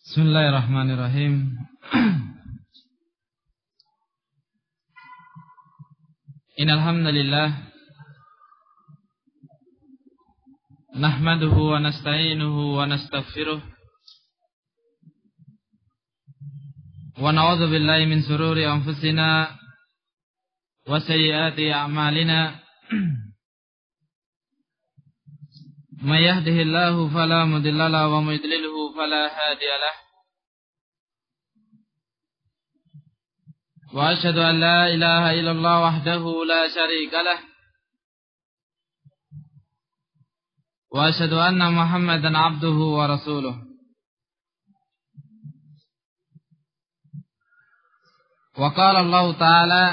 Bismillahirrahmanirrahim. Innal hamdalillah nahmaduhu wa nasta'inuhu wa nastaghfiruh wa na'udzu billahi min shururi anfusina wa sayyiati a'malina. May yahdihillahu fala mudilla lahu wa may yudlilhu fala hadiyalah. Wa asyhadu an la ilaha illallah wahdahu la syarikalah. Wa asyhadu anna Muhammadan abduhu wa rasuluh. Wa qala Allah ta'ala: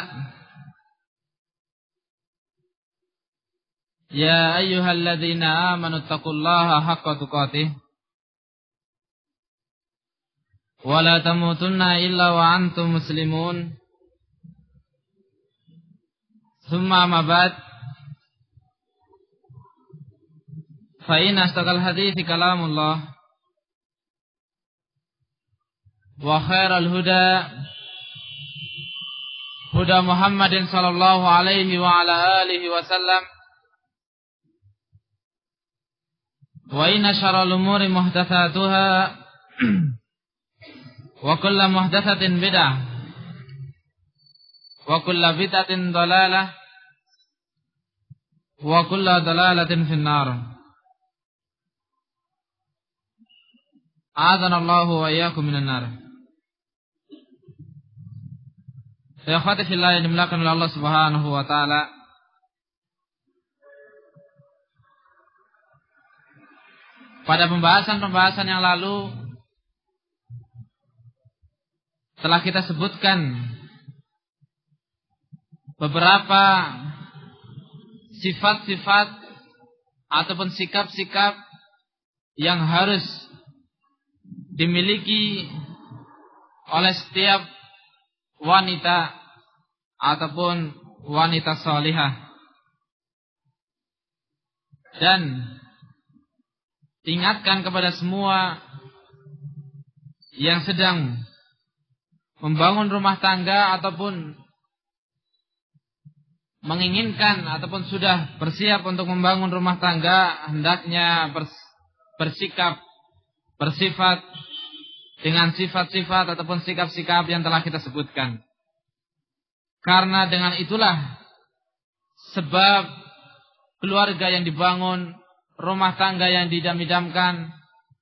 Ya ayyuhalladzina amanu taqullaha haqqa tuqatih wa la tamutunna illa wa antum muslimun. Thumma ma ba'd, fa inna astaqal hadithi kalamullah wa khairal huda huda Muhammadin sallallahu alaihi wa ala alihi wa sallam. Wa inna syarral umuri muhdatsatuha wa kullu muhdatsatin bid'ah wa kullu bid'atin dhalalah wa kullu dhalalatin finnar. A'adzanallahu wa iyyakum minan nar. Ya khati fillah yang dimuliakan oleh Allah Subhanahu wa taala. Pada pembahasan-pembahasan yang lalu telah kita sebutkan beberapa sifat-sifat ataupun sikap-sikap yang harus dimiliki oleh setiap wanita ataupun wanita salihah. Dan ingatkan kepada semua yang sedang membangun rumah tangga ataupun menginginkan ataupun sudah bersiap untuk membangun rumah tangga, hendaknya bersifat dengan sifat-sifat ataupun sikap-sikap yang telah kita sebutkan. Karena dengan itulah sebab keluarga yang dibangun, rumah tangga yang didam-idamkan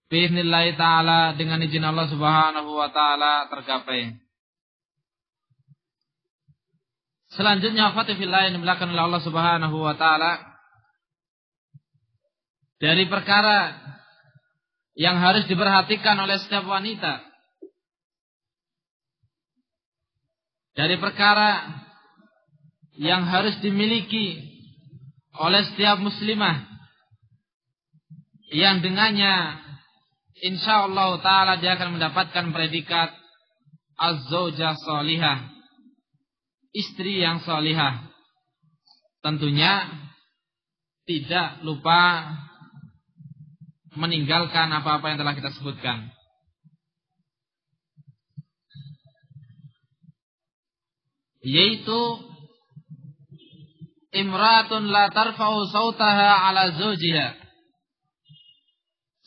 biiznillah ta'ala dengan izin Allah Subhanahu wa ta'ala tergapai. Selanjutnya fatifillah yang dimuliakan oleh Allah Subhanahu wa ta'ala, dari perkara yang harus diperhatikan oleh setiap wanita, dari perkara yang harus dimiliki oleh setiap muslimah, yang dengannya insyaallah ta'ala dia akan mendapatkan predikat az-zaujah salihah, istri yang salihah. Tentunya tidak lupa meninggalkan apa-apa yang telah kita sebutkan. Yaitu imratun la tarfa'u sautaha ala zawjiha,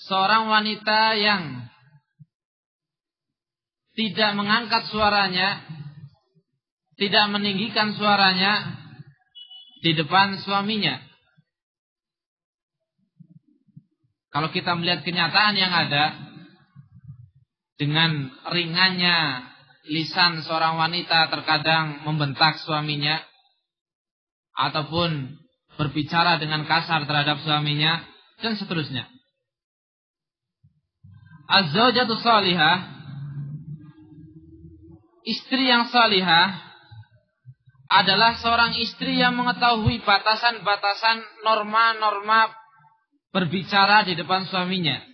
seorang wanita yang tidak mengangkat suaranya, tidak meninggikan suaranya di depan suaminya. Kalau kita melihat kenyataan yang ada, dengan ringannya lisan seorang wanita terkadang membentak suaminya ataupun berbicara dengan kasar terhadap suaminya dan seterusnya. Az-zaujatu salihah, istri yang salihah adalah seorang istri yang mengetahui batasan-batasan norma-norma berbicara di depan suaminya.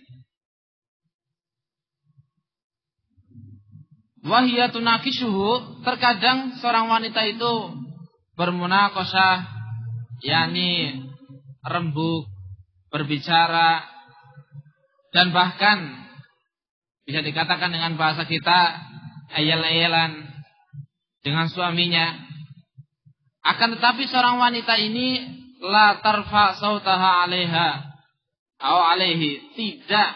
Wahiyatu nakishuhu, terkadang seorang wanita itu bermunaqashah, yakni rembuk, berbicara, dan bahkan Bisa dikatakan dengan bahasa kita ayel-ayelan dengan suaminya. Akan tetapi seorang wanita ini la tarfa sautaha 'alaiha atau 'alaihi, tidak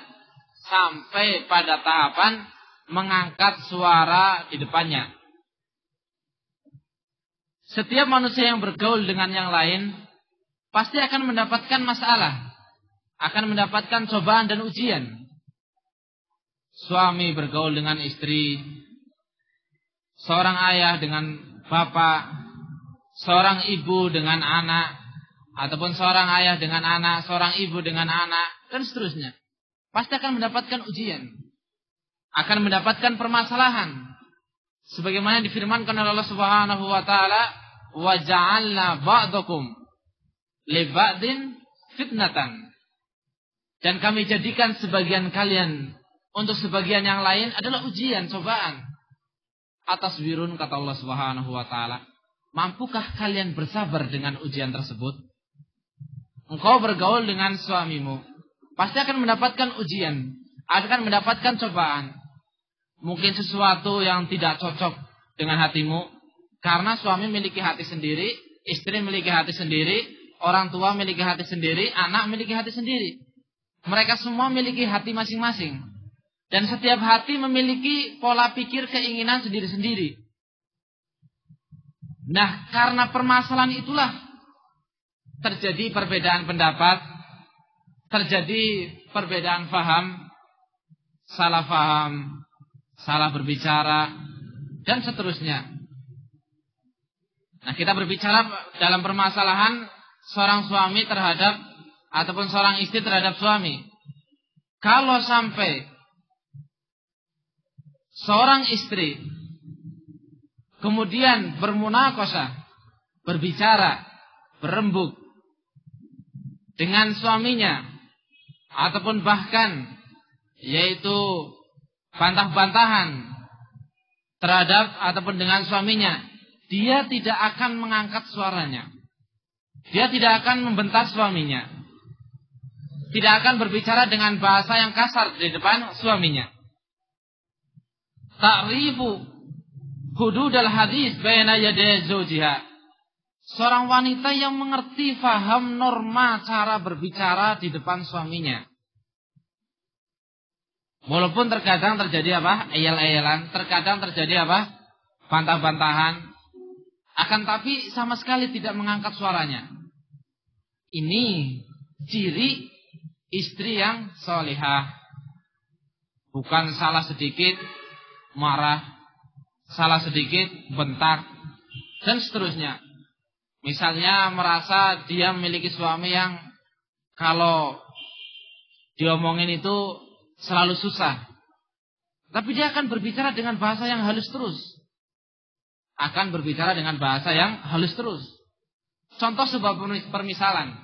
sampai pada tahapan mengangkat suara di depannya. Setiap manusia yang bergaul dengan yang lain pasti akan mendapatkan masalah, akan mendapatkan cobaan dan ujian. Suami bergaul dengan istri, seorang ayah dengan bapak, seorang ibu dengan anak, ataupun seorang ayah dengan anak, seorang ibu dengan anak, dan seterusnya. Pasti akan mendapatkan ujian, akan mendapatkan permasalahan. Sebagaimana difirmankan oleh Allah Subhanahu wa taala, "Wa ja'alna ba'dakum li ba'din fitnatan." Dan kami jadikan sebagian kalian untuk sebagian yang lain adalah ujian, cobaan. Atasbirun, kata Allah Subhanahu wa taala, mampukah kalian bersabar dengan ujian tersebut? Engkau bergaul dengan suamimu, pasti akan mendapatkan ujian, akan mendapatkan cobaan. Mungkin sesuatu yang tidak cocok dengan hatimu, karena suami memiliki hati sendiri, istri memiliki hati sendiri, orang tua memiliki hati sendiri, anak memiliki hati sendiri. Mereka semua memiliki hati masing-masing. Dan setiap hati memiliki pola pikir keinginan sendiri-sendiri. Nah, karena permasalahan itulah terjadi perbedaan pendapat, terjadi perbedaan faham, salah berbicara, dan seterusnya. Nah, kita berbicara dalam permasalahan seorang suami terhadap ataupun seorang istri terhadap suami. Kalau sampai seorang istri kemudian bermunaqashah, berbicara, berembuk dengan suaminya, ataupun bahkan yaitu bantah-bantahan terhadap ataupun dengan suaminya, dia tidak akan mengangkat suaranya, dia tidak akan membentak suaminya, tidak akan berbicara dengan bahasa yang kasar di depan suaminya. Ta'rifu hududal hadis baina yaday zawjiha. Seorang wanita yang mengerti faham norma cara berbicara di depan suaminya. Walaupun terkadang terjadi apa? Ayel-ayelan, terkadang terjadi apa? Bantah-bantahan. Akan tapi sama sekali tidak mengangkat suaranya. Ini ciri istri yang salihah. Bukan salah sedikit marah, salah sedikit bentak, dan seterusnya. Misalnya merasa dia memiliki suami yang kalau diomongin itu selalu susah, tapi dia akan berbicara dengan bahasa yang halus terus. Akan berbicara dengan bahasa yang halus terus. Contoh sebuah permisalan.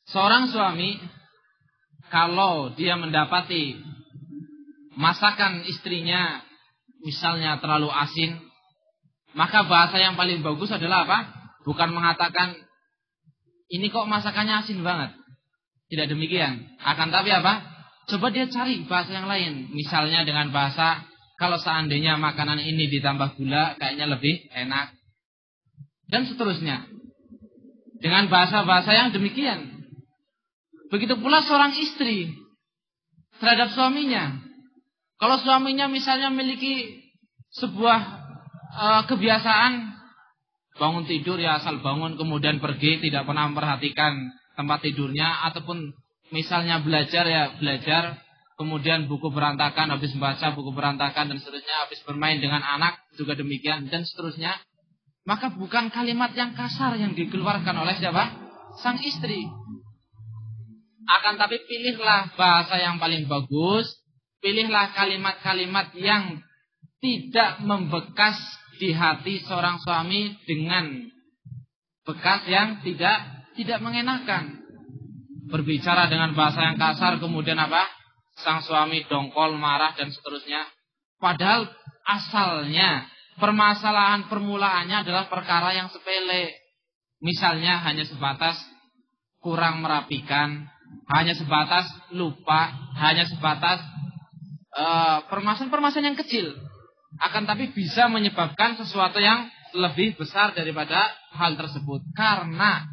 Seorang suami kalau dia mendapati masakan istrinya misalnya terlalu asin, maka bahasa yang paling bagus adalah apa? Bukan mengatakan, ini kok masakannya asin banget. Tidak demikian. Akan tapi apa? Coba dia cari bahasa yang lain. Misalnya dengan bahasa, kalau seandainya makanan ini ditambah gula, kayaknya lebih enak. Dan seterusnya. Dengan bahasa-bahasa yang demikian. Begitu pula seorang istri terhadap suaminya. Kalau suaminya misalnya memiliki sebuah kebiasaan bangun tidur ya asal bangun kemudian pergi, tidak pernah memperhatikan tempat tidurnya, ataupun misalnya belajar ya belajar, kemudian buku berantakan, habis membaca buku berantakan dan seterusnya, habis bermain dengan anak juga demikian dan seterusnya. Maka bukan kalimat yang kasar yang dikeluarkan oleh siapa? Sang istri. Akan tapi pilihlah bahasa yang paling bagus, pilihlah kalimat-kalimat yang tidak membekas di hati seorang suami dengan bekas yang tidak mengenakan. Berbicara dengan bahasa yang kasar kemudian apa? Sang suami dongkol, marah dan seterusnya. Padahal asalnya permasalahan permulaannya adalah perkara yang sepele. Misalnya hanya sebatas kurang merapikan hanya sebatas lupa, hanya sebatas permasalahan-permasalahan yang kecil, akan tapi bisa menyebabkan sesuatu yang lebih besar daripada hal tersebut karena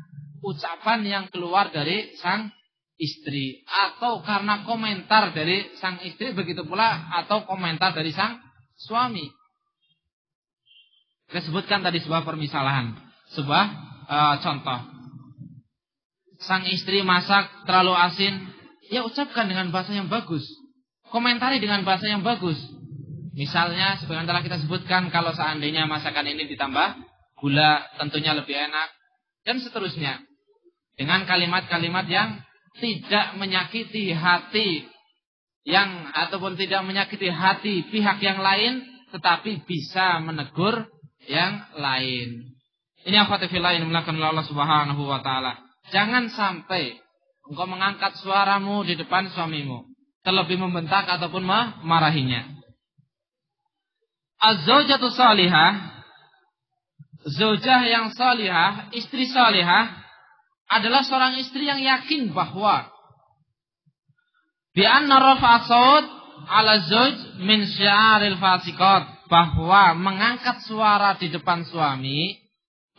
ucapan yang keluar dari sang istri atau karena komentar dari sang istri, begitu pula atau komentar dari sang suami. Kita sebutkan tadi sebuah permisalahan, sebuah contoh. Sang istri masak terlalu asin, ya ucapkan dengan bahasa yang bagus, komentari dengan bahasa yang bagus. Misalnya sebagian telah kita sebutkan, kalau seandainya masakan ini ditambah gula tentunya lebih enak, dan seterusnya. Dengan kalimat-kalimat yang tidak menyakiti hati ataupun tidak menyakiti hati pihak yang lain, tetapi bisa menegur yang lain. Ini akhwati fillah yang dimuliakan oleh Allah Subhanahu wa taala. Jangan sampai engkau mengangkat suaramu di depan suamimu, terlebih membentak ataupun memarahinya. Az-zaujatu salihah, zaujah yang salihah, istri salihah adalah seorang istri yang yakin bahwa bi anna rafa'a saut 'ala zauj min syi'aril fasiqat, bahwa mengangkat suara di depan suami,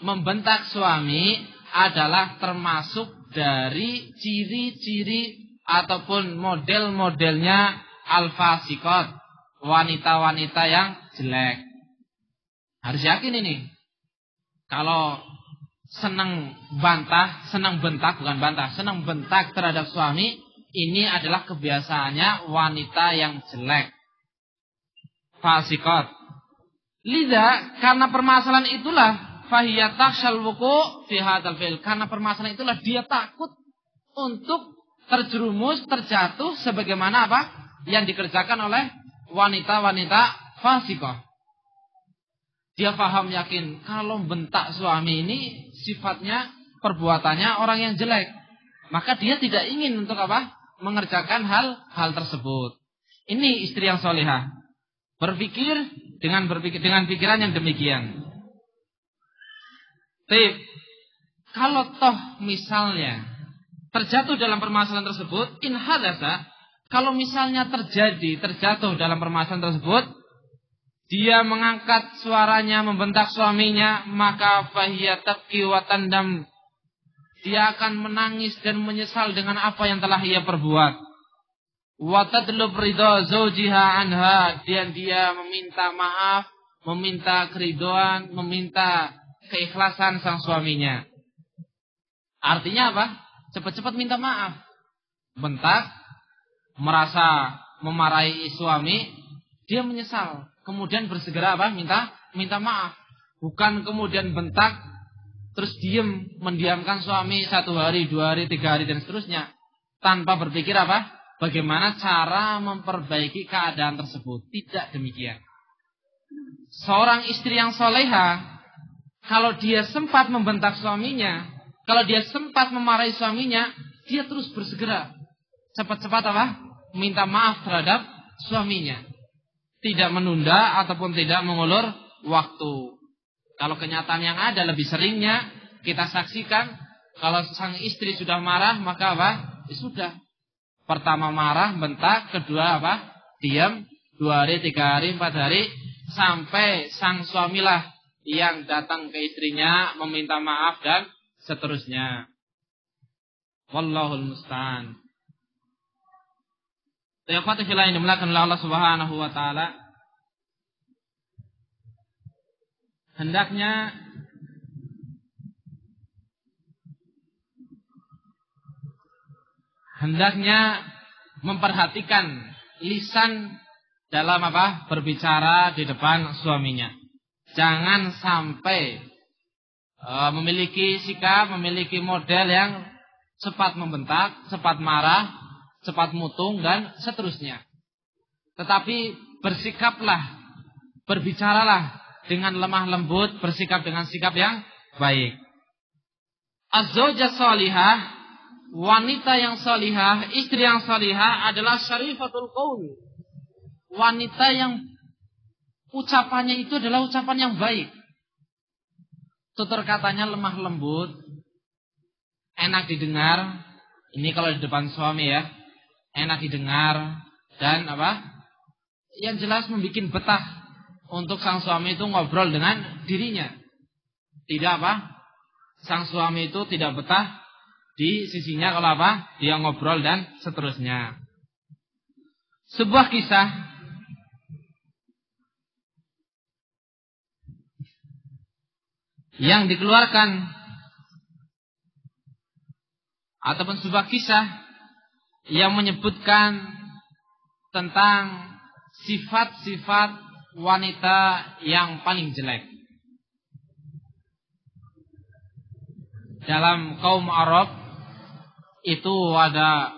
membentak suami adalah termasuk dari ciri-ciri ataupun model-modelnya al-fasiqat, wanita-wanita yang jelek. Harus yakin ini. Kalau senang bentak terhadap suami, ini adalah kebiasaannya wanita yang jelek, fasiqat. Liza, karena permasalahan itulah fahiyat takhshal wuqu' fi hadzal fi'l. Karena permasalahan itulah dia takut untuk terjerumus, terjatuh sebagaimana apa yang dikerjakan oleh wanita-wanita fasiqah. Dia paham yakin kalau bentak suami ini sifatnya, perbuatannya orang yang jelek, maka dia tidak ingin untuk apa? Mengerjakan hal tersebut. Ini istri yang solihah. Berpikir dengan pikiran yang demikian. Kalau toh misalnya terjatuh dalam permasalahan tersebut, in hadasa, kalau misalnya terjatuh dalam permasalahan tersebut, dia mengangkat suaranya, membentak suaminya, maka fahiya tabki wa tandam. Dia akan menangis dan menyesal dengan apa yang telah ia perbuat. Wa tatlub ridha zawjiha anha, dan dia meminta maaf, meminta keridhaan, meminta keikhlasan sang suaminya. Artinya apa? Cepat-cepat minta maaf. Bentak, merasa memarahi suami, dia menyesal, kemudian bersegera apa? Minta maaf. Bukan kemudian bentak terus mendiamkan suami 1 hari, 2 hari, 3 hari dan seterusnya, tanpa berpikir apa? Bagaimana cara memperbaiki keadaan tersebut. Tidak demikian. Seorang istri yang soleha, kalau dia sempat membentak suaminya, kalau dia sempat memarahi suaminya, dia terus bersegera cepat-cepat apa? Minta maaf terhadap suaminya. Tidak menunda ataupun tidak mengulur waktu. Kalau kenyataan yang ada lebih seringnya kita saksikan, kalau sang istri sudah marah, maka apa? Ya sudah. Pertama marah, bentak, kedua apa? Diam, 2 hari, 3 hari, 4 hari, sampai sang suamilah yang datang ke istrinya meminta maaf dan seterusnya. Wallahul musta'an. Tayafati filah yang dimulakan oleh Allah Subhanahu wa taala. Hendaknya memperhatikan lisan dalam apa? Berbicara di depan suaminya. Jangan sampai memiliki sikap, memiliki model yang cepat membentak, cepat marah, cepat mutung dan seterusnya. Tetapi bersikaplah, berbicaralah dengan lemah lembut, bersikap dengan sikap yang baik. Az-zaujah salihah, wanita yang salihah, istri yang salihah adalah syarifatul qaul. Wanita yang ucapannya itu adalah ucapan yang baik. Tutur katanya lemah lembut, enak didengar, Ini kalau di depan suami ya, enak didengar dan yang jelas membuat betah untuk sang suami itu ngobrol dengan dirinya. Tidak sang suami itu tidak betah di sisinya kalau dia ngobrol dan seterusnya. Sebuah kisah yang dikeluarkan ataupun sebuah kisah yang menyebutkan tentang sifat-sifat wanita yang paling jelek. Dalam kaum Arab itu ada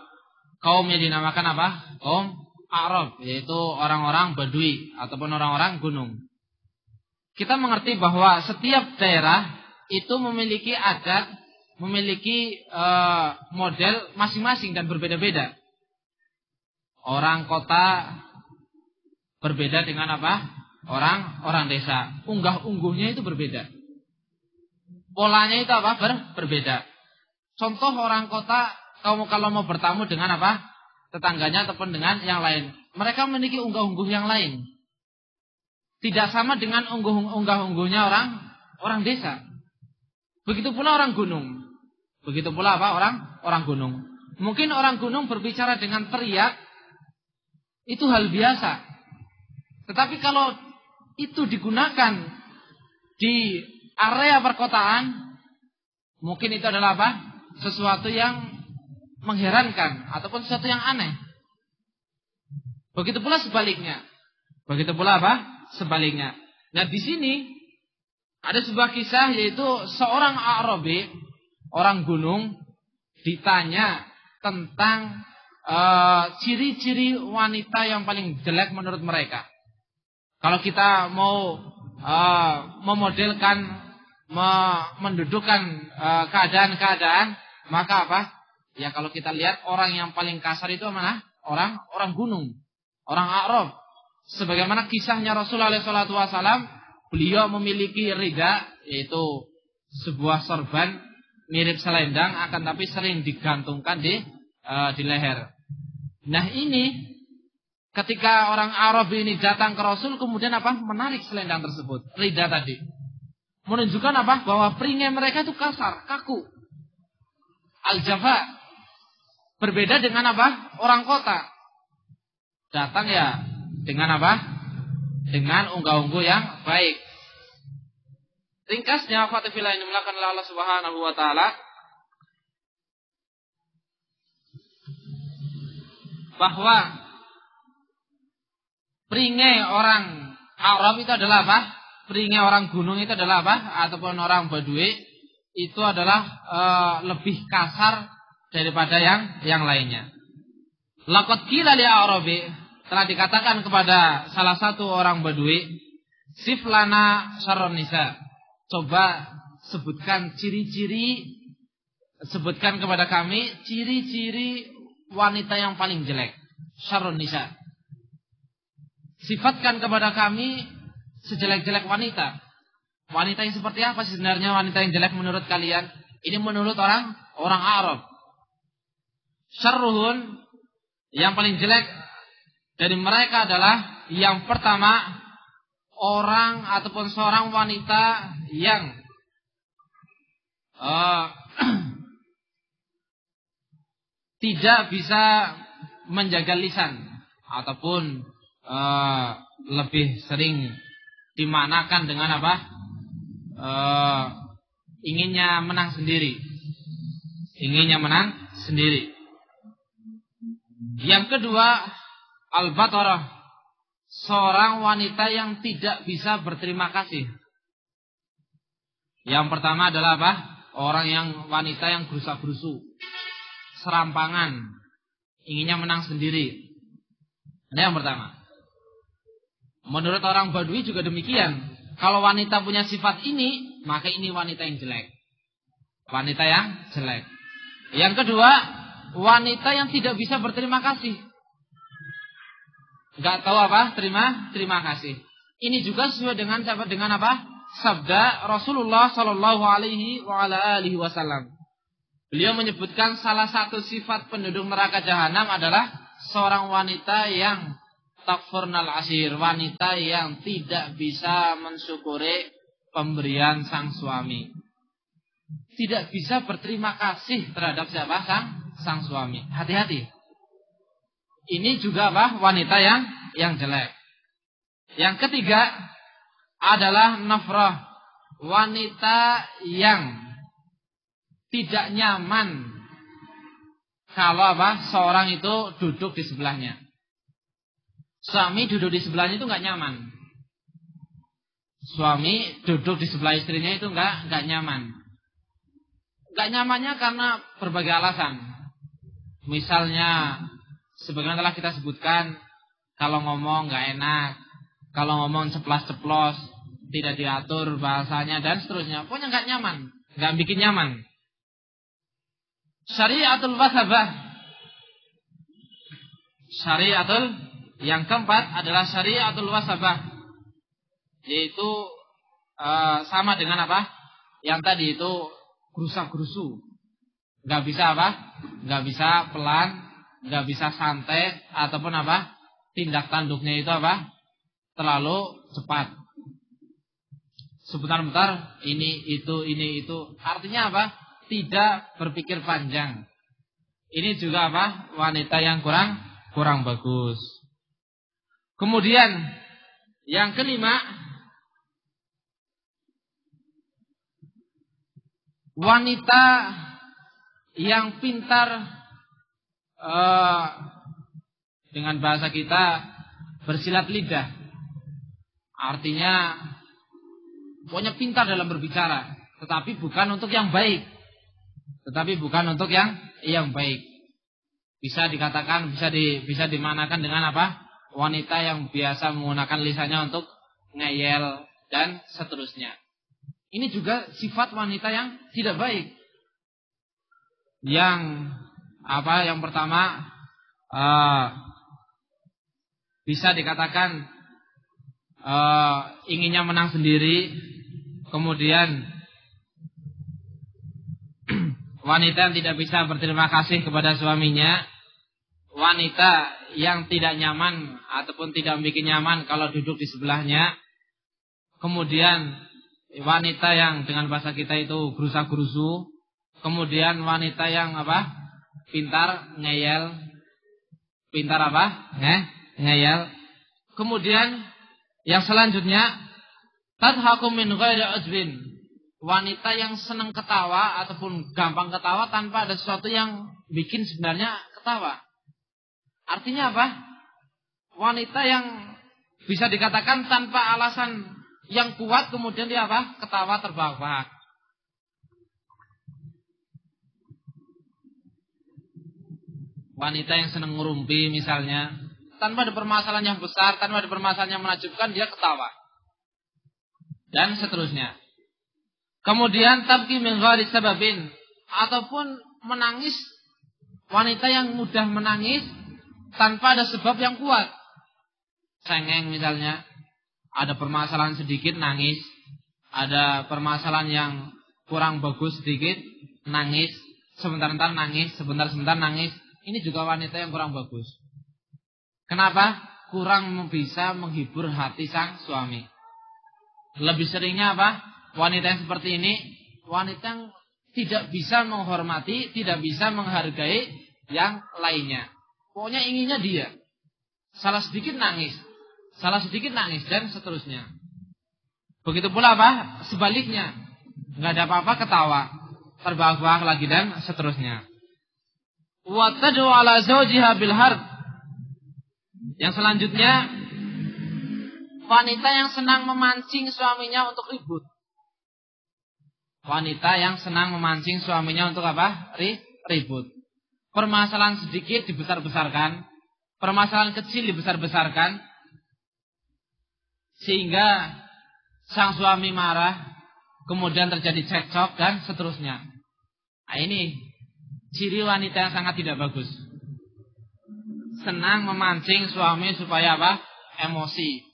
kaum yang dinamakan kaum Arab, yaitu orang-orang Badui ataupun orang-orang gunung. Kita mengerti bahwa setiap daerah itu memiliki adat, memiliki model masing-masing dan berbeda-beda. Orang kota berbeda dengan orang desa. Unggah-ungguhnya itu berbeda. Polanya itu berbeda. Contoh orang kota, kalau mau bertamu dengan tetangganya ataupun dengan yang lain, mereka memiliki unggah-ungguh yang lain. Tidak sama dengan unggah-ungguhnya orang desa. Begitu pula orang gunung. Begitu pula orang gunung. Mungkin orang gunung berbicara dengan teriak itu hal biasa. Tetapi kalau itu digunakan di area perkotaan, mungkin itu adalah sesuatu yang mengherankan ataupun sesuatu yang aneh. Begitu pula sebaliknya. Begitu pula sebaliknya. Nah, di sini ada sebuah kisah, yaitu seorang Arabi, orang gunung, ditanya tentang ciri-ciri wanita yang paling jelek menurut mereka. Kalau kita mau memodelkan, mendudukkan keadaan-keadaan, maka ya kalau kita lihat orang yang paling kasar itu mana? Orang gunung, orang Arab. Sebagaimana kisahnya Rasulullah SAW, beliau memiliki rida, yaitu sebuah sorban mirip selendang, akan tapi sering digantungkan di leher. Nah, ini ketika orang Arab ini datang ke Rasul, kemudian menarik selendang tersebut, rida tadi, menunjukkan bahwa perisai mereka itu kasar, kaku, al-jafa, berbeda dengan orang kota. Datang ya dengan dengan unggah-ungguh yang baik. Ringkasnya, fatifillah ini melakukan Allah Subhanahu wa taala, bahwa perisai orang Arab itu adalah perisai orang gunung itu adalah ataupun orang Badui itu adalah lebih kasar daripada yang lainnya. Laqad qila li Arabi, telah dikatakan kepada salah satu orang Badui, siflana syarrun nisa. Coba sebutkan sebutkan kepada kami ciri-ciri wanita yang paling jelek. Syarrun nisa. Sifatkan kepada kami sejelek-jelek wanita. Wanita yang seperti apa sih sebenarnya wanita yang jelek menurut kalian? Ini menurut orang Arab. Syarruhun, yang paling jelek dari mereka adalah yang pertama, orang ataupun seorang wanita yang tidak bisa menjaga lisan, ataupun lebih sering dimanakan dengan inginnya menang sendiri. Yang kedua, al-batarah, seorang wanita yang tidak bisa berterima kasih. Yang pertama adalah wanita yang gerusa-gerusu, serampangan, inginnya menang sendiri. Ini yang pertama. Menurut orang Badui juga demikian. Kalau wanita punya sifat ini, maka ini wanita yang jelek. Wanita yang jelek. Yang kedua, wanita yang tidak bisa berterima kasih. Enggak tahu terima kasih. Ini juga sesuai dengan sabda Rasulullah sallallahu alaihi wasallam. Beliau menyebutkan salah satu sifat penduduk neraka jahanam adalah seorang wanita yang takfurnal ashir, wanita yang tidak bisa mensyukuri pemberian sang suami. Tidak bisa berterima kasih terhadap siapa? Sang suami. Hati-hati. Ini juga apa? Wanita yang jelek. Yang ketiga adalah nafrah, wanita yang tidak nyaman kalau seorang itu duduk di sebelahnya. Suami duduk di sebelahnya itu nggak nyaman. Suami duduk di sebelah istrinya itu nggak nyaman. Nggak nyamannya karena berbagai alasan. Misalnya, sebagaimana telah kita sebutkan, kalau ngomong nggak enak, kalau ngomong ceplas-ceplos, tidak diatur bahasanya dan seterusnya. Pokoknya nggak nyaman, nggak bikin nyaman. Syariatul wasabah. Yang keempat adalah syariatul wasabah, yaitu sama dengan apa? Yang tadi itu gerusa-gerusu. Nggak bisa nggak bisa pelan, nggak bisa santai, ataupun tindak tanduknya itu terlalu cepat. Sebentar-bentar ini itu. Artinya tidak berpikir panjang. Ini juga wanita yang kurang bagus. Kemudian yang kelima, wanita yang pintar, dengan bahasa kita bersilat lidah. Artinya pokoknya pintar dalam berbicara, tetapi bukan untuk yang baik. Bisa dikatakan, bisa dimanakan dengan wanita yang biasa menggunakan lisannya untuk ngeyel dan seterusnya. Ini juga sifat wanita yang tidak baik. Yang pertama, bisa dikatakan inginnya menang sendiri. Kemudian wanita yang tidak bisa berterima kasih kepada suaminya, wanita yang tidak nyaman ataupun tidak bikin nyaman kalau duduk di sebelahnya. Kemudian wanita yang dengan bahasa kita itu gerusa-gerusu. Kemudian wanita yang pintar ngeyel. Ngeyel. Kemudian yang selanjutnya, tadhaku min ghairi ujbin, wanita yang senang ketawa ataupun gampang ketawa tanpa ada sesuatu yang bikin sebenarnya ketawa. Artinya wanita yang bisa dikatakan tanpa alasan yang kuat kemudian dia ketawa terbahak-bahak. Wanita yang senang ngerumpi misalnya, tanpa ada permasalahan yang besar, tanpa ada permasalahan yang menakjubkan, dia ketawa. Dan seterusnya. Kemudian tabki min ghairi sababin, ataupun menangis, wanita yang mudah menangis tanpa ada sebab yang kuat. Cengeng misalnya, ada permasalahan sedikit nangis, ada permasalahan yang kurang bagus sedikit nangis, sebentar-sebentar nangis. Ini juga wanita yang kurang bagus. Kenapa? Kurang bisa menghibur hati sang suami. Lebih seringnya wanita yang seperti ini, wanita yang tidak bisa menghormati, tidak bisa menghargai yang lainnya. Pokoknya inginnya dia. Salah sedikit nangis, dan seterusnya. Begitu pula sebaliknya. Nggak ada apa-apa ketawa, terbahak-bahak lagi dan seterusnya. Wa tad'u ala zawjiha bil harb. Yang selanjutnya, wanita yang senang memancing suaminya untuk ribut. Wanita yang senang memancing suaminya untuk ribut. Permasalahan sedikit dibesar-besarkan, permasalahan kecil dibesar-besarkan, sehingga sang suami marah, kemudian terjadi cekcok dan seterusnya. Nah, ini ciri wanita yang sangat tidak bagus. Senang memancing suami supaya emosi.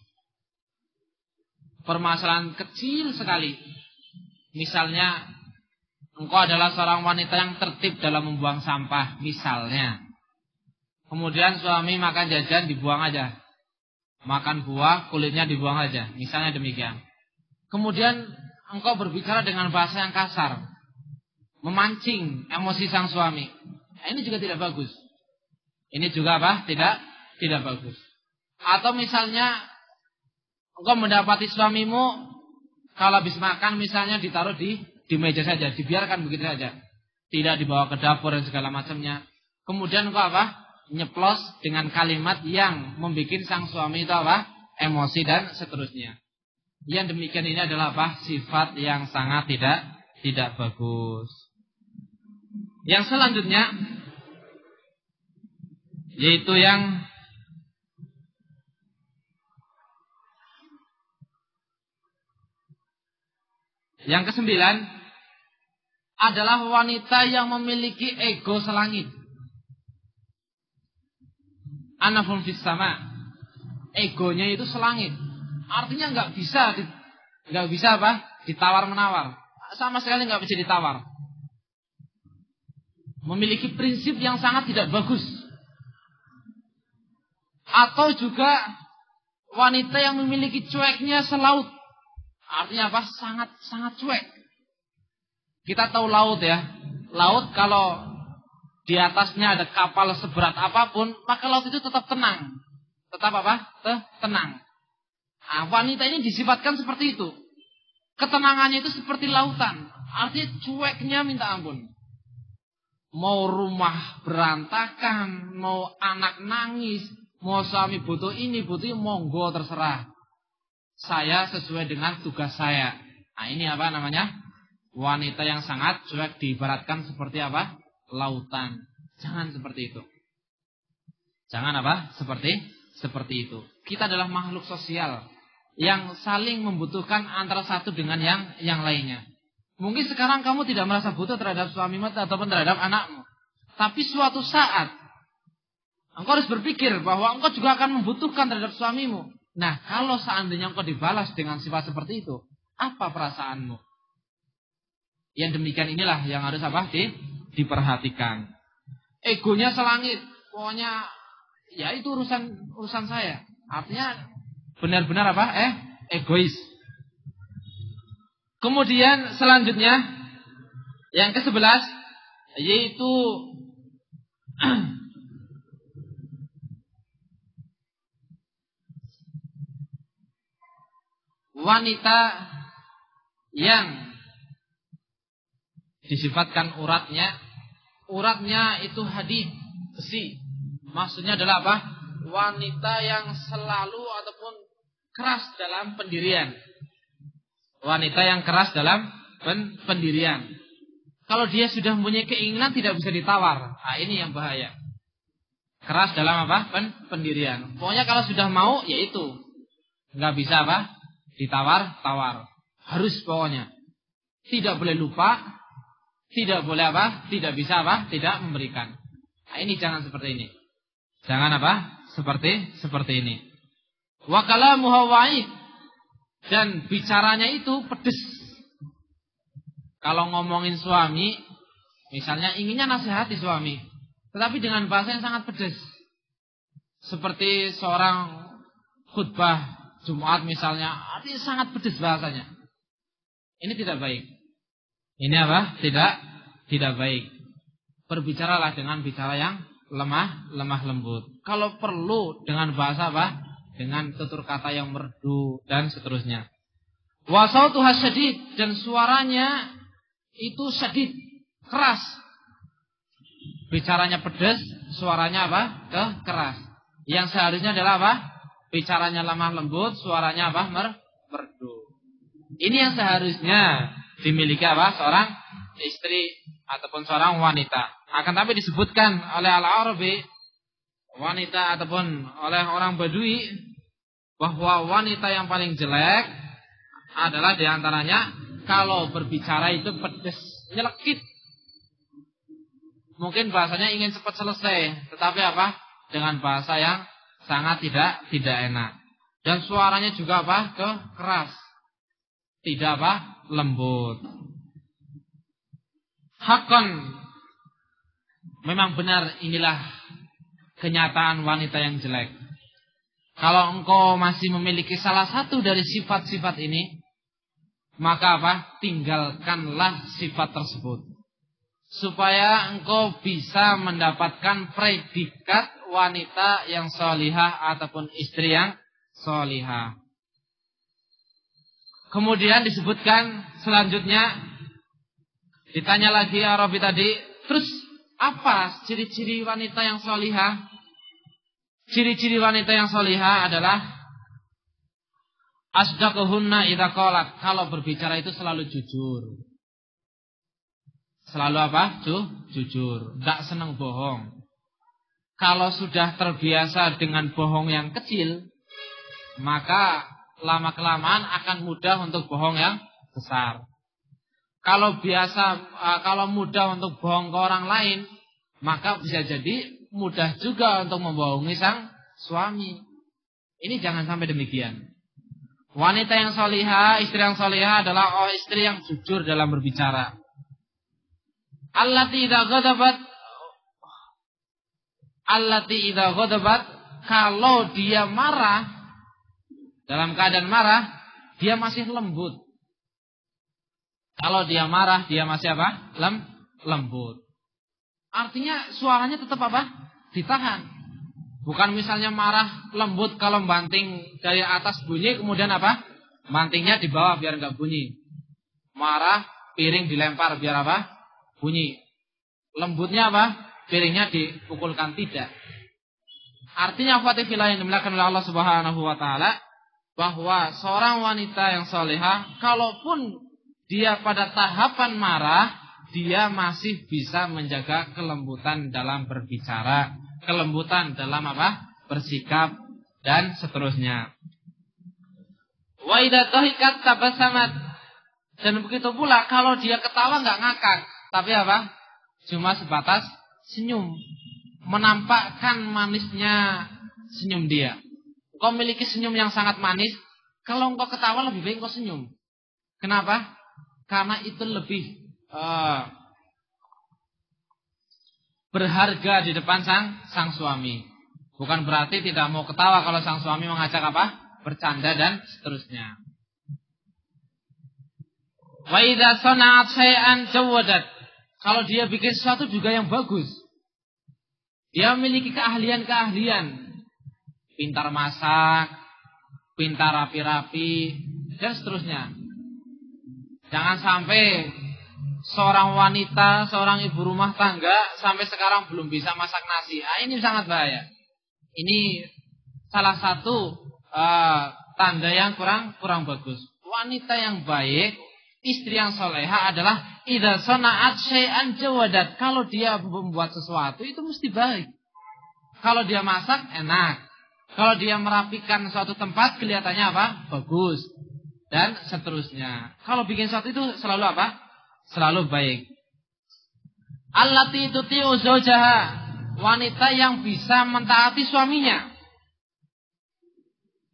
Permasalahan kecil sekali. Misalnya engkau adalah seorang wanita yang tertib dalam membuang sampah, misalnya. Kemudian suami makan jajan dibuang aja. Makan buah, kulitnya dibuang aja, misalnya demikian. Kemudian engkau berbicara dengan bahasa yang kasar, memancing emosi sang suami. Nah, ini juga tidak bagus. Ini juga apa? Tidak bagus. Atau misalnya engkau mendapati suamimu kalau habis makan misalnya ditaruh di meja saja, dibiarkan begitu saja. Tidak dibawa ke dapur dan segala macamnya. Kemudian engkau apa? Nyeplos dengan kalimat yang membuat sang suami itu apa? Emosi dan seterusnya. Yang demikian ini adalah apa? Sifat yang sangat tidak bagus. Yang selanjutnya yaitu yang kesembilan adalah wanita yang memiliki ego selangit. Anafun fis sama. Egonya itu selangit. Artinya nggak bisa apa? Ditawar menawar. Sama sekali nggak bisa ditawar. Memiliki prinsip yang sangat tidak bagus. Atau juga wanita yang memiliki cueknya selaut. Artinya apa? Sangat cuek. Kita tahu laut ya. Laut kalau di atasnya ada kapal seberat apapun, maka laut itu tetap tenang. Tetap apa? Tenang. Nah, wanita ini disifatkan seperti itu. Ketenangannya itu seperti lautan. Artinya cueknya minta ampun. Mau rumah berantakan, mau anak nangis, mau suami butuh ini, monggo terserah. Saya sesuai dengan tugas saya. Nah, ini apa namanya? Wanita yang sangat cuek, diibaratkan seperti apa? Lautan. Jangan seperti itu. Jangan apa? Seperti itu. Kita adalah makhluk sosial yang saling membutuhkan antara satu dengan yang lainnya. Mungkin sekarang kamu tidak merasa butuh terhadap suamimu ataupun terhadap anakmu. Tapi suatu saat engkau harus berpikir bahwa engkau juga akan membutuhkan terhadap suamimu. Nah, kalau seandainya engkau dibalas dengan sifat seperti itu, apa perasaanmu? Yang demikian inilah yang harus apa? Diperhatikan. Egonya selangit. Pokoknya ya itu urusan saya. Artinya benar-benar apa? Egois. Kemudian selanjutnya yang ke-11 yaitu wanita yang disifatkan uratnya itu hadid, besi. Maksudnya adalah apa? Wanita yang selalu ataupun keras dalam pendirian. Wanita yang keras dalam pendirian. Kalau dia sudah mempunyai keinginan tidak bisa ditawar. Nah, ini yang bahaya. Keras dalam apa? Pendirian. Pokoknya kalau sudah mau ya itu. Enggak bisa apa? Ditawar-tawar. Harus pokoknya. Tidak boleh lupa. Tidak boleh apa? Tidak bisa apa? Tidak memberikan. Nah, ini jangan seperti ini. Jangan apa? Seperti ini. Wa kalamuha wa'id. Dan bicaranya itu pedes. Kalau ngomongin suami, misalnya inginnya nasihati suami, tetapi dengan bahasa yang sangat pedes. Seperti seorang khutbah Jumat misalnya, artinya sangat pedes bahasanya. Ini tidak baik. Ini apa? Tidak baik. Berbicaralah dengan bicara yang lemah lembut. Kalau perlu dengan bahasa apa? Dengan tutur kata yang merdu dan seterusnya. Wa sautuha syadid, dan suaranya itu syadid, keras. Bicaranya pedas, suaranya apa? Keras. Yang seharusnya adalah apa? Bicaranya lemah lembut, suaranya apa? Merdu. Ini yang seharusnya dimiliki apa? Seorang istri ataupun seorang wanita. Akan tapi disebutkan oleh Al-Arabi, wanita ataupun oleh orang Badui, bahwa wanita yang paling jelek adalah diantaranya kalau berbicara itu pedes, nyelekit. Mungkin bahasanya ingin cepat selesai, tetapi apa? Dengan bahasa yang sangat tidak enak. Dan suaranya juga apa? Keras. Tidak apa? Lembut. Hakon, memang benar inilah kenyataan wanita yang jelek. Kalau engkau masih memiliki salah satu dari sifat-sifat ini, maka apa? Tinggalkanlah sifat tersebut. Supaya engkau bisa mendapatkan predikat wanita yang solihah ataupun istri yang solihah. Kemudian disebutkan selanjutnya, ditanya lagi ya Rabbi tadi, terus apa ciri-ciri wanita yang solihah? Ciri-ciri wanita yang solihah adalah asdaquhunna idza qalat, kalau berbicara itu selalu jujur. Selalu apa? Jujur, tidak senang bohong. Kalau sudah terbiasa dengan bohong yang kecil, maka lama-kelamaan akan mudah untuk bohong yang besar. Kalau mudah untuk bohong ke orang lain, maka bisa jadi mudah juga untuk membohongi sang suami. Ini jangan sampai demikian. Wanita yang solihah, istri yang solihah adalah istri yang jujur dalam berbicara. Allati idza ghadabat, kalau dia marah, dalam keadaan marah, dia masih lembut. Kalau dia marah, dia masih apa? Lembut. Artinya suaranya tetap apa? Ditahan. Bukan misalnya marah lembut, kalau banting dari atas bunyi, kemudian apa? Bantingnya di bawah biar enggak bunyi. Marah, piring dilempar biar apa? Bunyi. Lembutnya apa? Piringnya dipukulkan, tidak. Artinya fatifillah yang dimuliakan oleh Allah Subhanahu wa taala, bahwa seorang wanita yang salehah, kalaupun dia pada tahapan marah, dia masih bisa menjaga kelembutan dalam berbicara, kelembutan dalam apa? Bersikap dan seterusnya. Wa idza tahikat tabasamat, dan begitu pula kalau dia ketawa enggak ngakak, tapi apa? Cuma sebatas senyum, menampakkan manisnya senyum dia. Engkau memiliki senyum yang sangat manis, kalau engkau ketawa lebih baik engkau senyum. Kenapa? Karena itu lebih berharga di depan sang suami. Bukan berarti tidak mau ketawa kalau sang suami mengajak apa? Bercanda dan seterusnya. Wa idza sana'at syai'an jawadat, kalau dia bikin sesuatu juga yang bagus. Dia memiliki keahlian-keahlian, pintar masak, pintar rapi-rapi, dan seterusnya. Jangan sampai seorang wanita, seorang ibu rumah tangga sampai sekarang belum bisa masak nasi. Ini sangat bahaya. Ini salah satu tanda yang kurang bagus. Wanita yang baik, istri yang solehah adalah idza sana'at syai'an jawadat. Kalau dia membuat sesuatu itu mesti baik. Kalau dia masak enak. Kalau dia merapikan suatu tempat kelihatannya apa? Bagus. Dan seterusnya. Kalau bikin sesuatu itu selalu apa? Selalu baik. Allati tuti'u zawjaha, wanita yang bisa mentaati suaminya.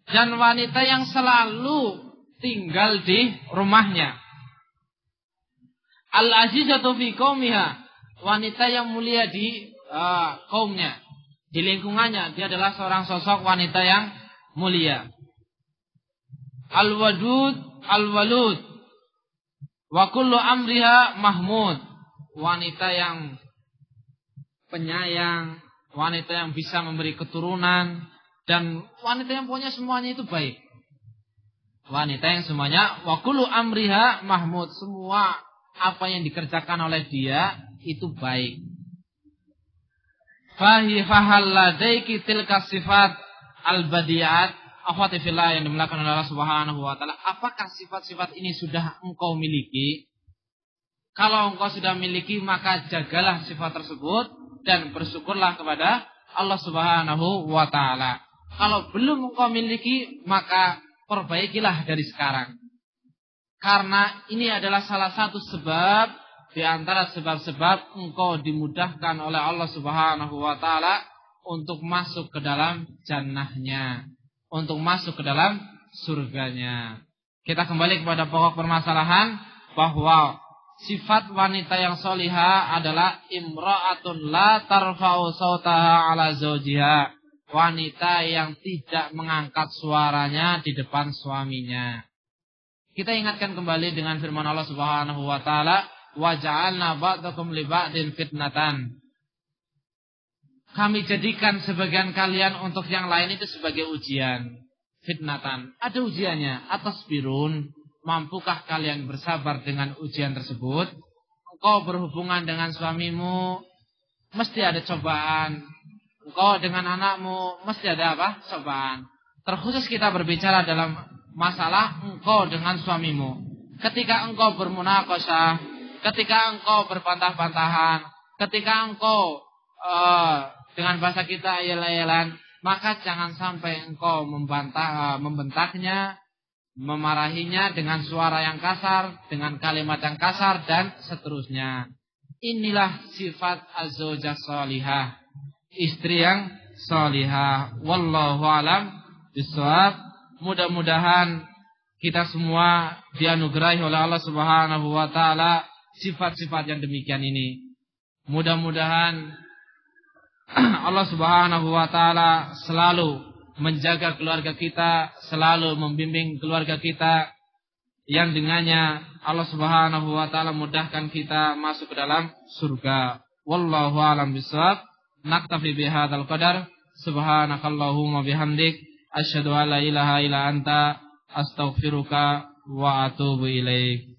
Dan wanita yang selalu tinggal di rumahnya. Al-azizatu fi qaumiha, wanita yang mulia di kaumnya, di lingkungannya. Dia adalah seorang sosok wanita yang mulia. Al-wadud, al-walud, wa kullu amriha mahmud, wanita yang penyayang, wanita yang bisa memberi keturunan, dan wanita yang punya semuanya itu baik. Wanita yang semuanya wa kullu amriha mahmud, semua apa yang dikerjakan oleh dia itu baik. Fahi fahal ladaiki tilka sifat al-badi'at. Akhwati fillah yang dimuliakan oleh Allah Subhanahu wa taala, apakah sifat-sifat ini sudah engkau miliki? Kalau engkau sudah miliki, maka jagalah sifat tersebut dan bersyukurlah kepada Allah Subhanahu wa taala. Kalau belum engkau miliki, maka perbaikilah dari sekarang. Karena ini adalah salah satu sebab di antara sebab-sebab engkau dimudahkan oleh Allah Subhanahu wa taala untuk masuk ke dalam jannahnya, untuk masuk ke dalam surganya. Kita kembali kepada pokok permasalahan bahwa sifat wanita yang solihah adalah imra'atun la tarfa'u sautaha ala zawjiha. Wanita yang tidak mengangkat suaranya di depan suaminya. Kita ingatkan kembali dengan firman Allah Subhanahu wa taala, wa ja'alna ba'dakum li ba'din fitnatan. Kami jadikan sebagian kalian untuk yang lain itu sebagai ujian. Fitnatan. Ada ujiannya. Atasbirun. Mampukah kalian bersabar dengan ujian tersebut? Engkau berhubungan dengan suamimu, mesti ada cobaan. Engkau dengan anakmu, mesti ada apa? Cobaan. Terkhusus kita berbicara dalam masalah engkau dengan suamimu. Ketika engkau bermunaqashah, ketika engkau berbantah-bantahan, ketika engkau dengan bahasa kita ayel-ayelan, maka jangan sampai engkau membentaknya, memarahinya dengan suara yang kasar, dengan kalimat yang kasar dan seterusnya. Inilah sifat az-zawjah salihah, istri yang salihah. Wallahu alam bishawab. Mudah-mudahan kita semua dianugerahi oleh Allah Subhanahu wa taala sifat-sifat yang demikian ini. Mudah-mudahan Allah Subhanahu wa taala selalu menjaga keluarga kita, selalu membimbing keluarga kita, yang dengannya Allah Subhanahu wa taala mudahkan kita masuk ke dalam surga. Wallahu a'lam bishawab. Naktafi bihadzal qadar. Subhanakallahumma bihamdik asyhadu an la ilaha illa anta astaghfiruka wa atubu ilaik.